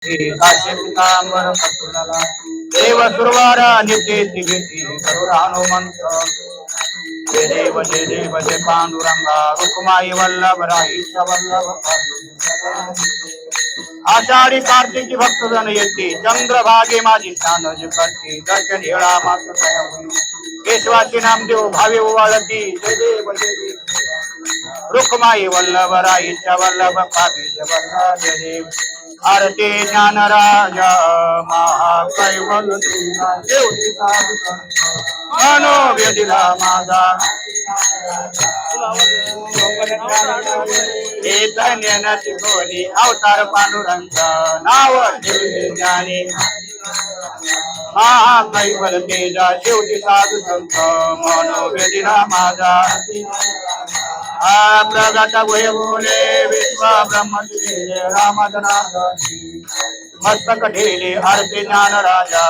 काशी पितांबर कपुरला देव सुरवारा नित्य दिगती करुणा हनुमंत जय देव जय पांडुरंगा रुक्माई वल्लभ राईश वल्लभ आषाढी कार्तिकी भक्तजन येते चंद्रभागे माझी स्नान करते दर्शन हेळा मात्र केशवाची नामदेव भावे उवाळती जय देव रुक्माई वल्लभ राईश वल्लभ काबीज वल्लभ जय देव आरती ज्ञान राजा महाकैवल मनोव्यदिला माझा कोणी अवतार पांडुरंग नाव ज्ञानी महाकैवल तेजा शेवटी साधू संत मनोव्यदिला माझा प्रगट बोले विश्व ब्रह्म रामदनाथ मस्तक ढेले आरती ज्ञान राजा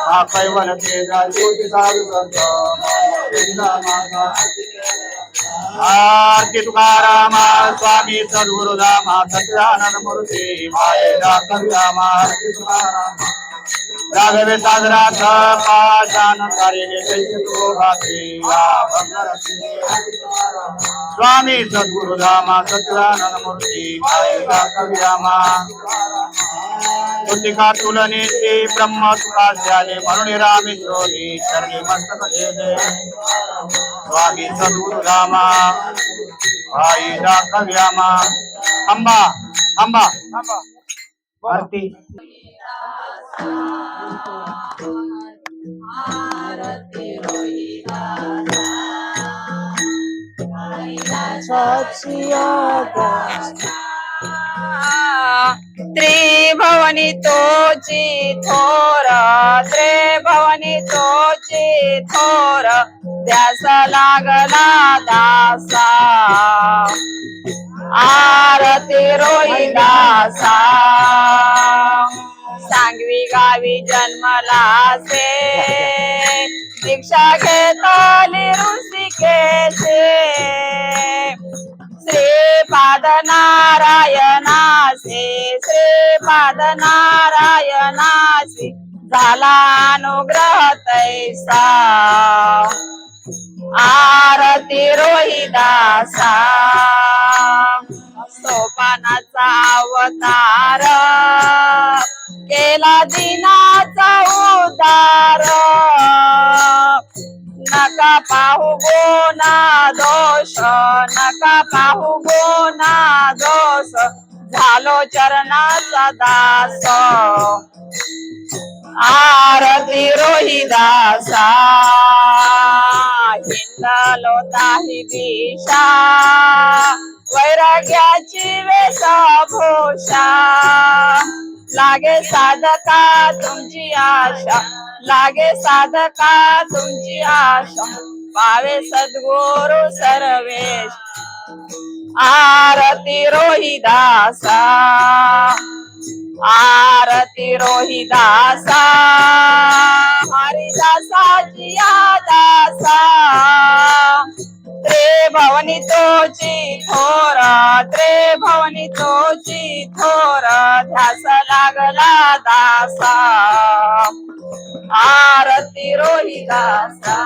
हा कैवल तेजा शेवटी साधू संत आरती तुकाराम स्वामी सद्गुरुधाम सच्चिदानंद मूर्ती मायेला कविरामा राघवे सागरात पाषाण कार्य स्वामी सद्गुरुधाम सच्चिदानंद मूर्ती मायेला कविरामा तुतिका तुलनेचे ब्रह्म तुकास्याले म्हणून रामेश्वरी चरणी मस्तक देले स्वामी सद्गुरुधामा मायेला कविरामा अंबा अंबा आरती त्रिभुवनी तोची थोर त्रिभुवनी तोची थोर ध्यास लागला दासा आरती रोई दासा सांगवी गावी जन्मला से दीक्षा घेतली ऋषिकेशे श्रीपाद नारायणासे श्रीपाद नारायणासे झाला अनुग्रह तैसा आरती रोहिदासा सोपानाचा अवतार केला दिनाचा उद्धार नका पाहू गुना दोष नका पाहू गुना दोष झालो चरणाचा दास आरती रोहिदासा हिंडलो ताही दिशा वैराग्याची वेशभूषा लागे साधका तुमची आशा लागे साधका तुमची आशा पावे सद्गुरु सर्वेश आरती रोहिदासा आरती रोहिदासा हरिदासाची दासा त्रिभुवनी तोची थोर त्रिभुवनी तोची थोर ध्यास लागला दासा आरती रोहिदासा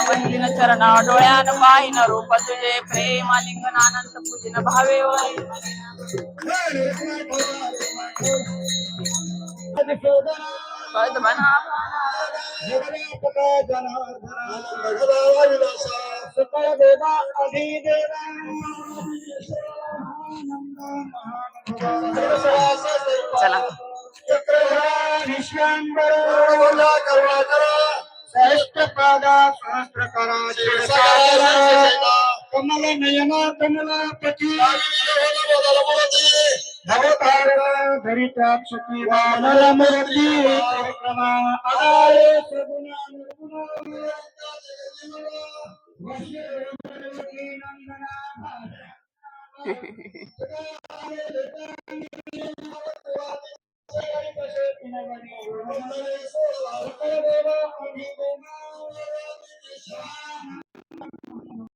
वंदिन चरण डोळ्यान पाहिन रूप तुझे प्रेम लिंगन अनंत पूजन भावे चला श्रेष्ठ पादा सहस्त्र करा कमल नयना कमलापती धरिताक्षी वानरमूर्ती परिक्रमा आदाय